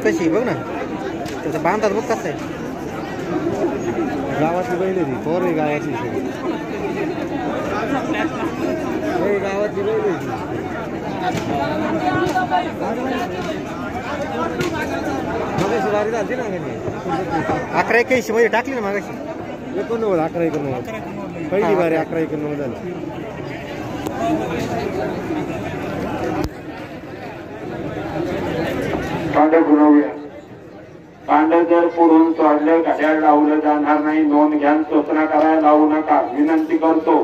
कशी बघ ना त्याचा बांधात बघ कसं आहे गावातली बैल आहे पोर आहे गावातली गावातली बैल आहे मगाशी गाडी झाली ना 11-81 मध्ये टाकली ना मागाशी 89 11-89 पहिली बारी 11-91 झाली पांडव गुणवूया पांडव जर पुढून सोडले घड्याळ लावलं जाणार नाही नोंद घ्या सूचना करायला लावू नका विनंती करतो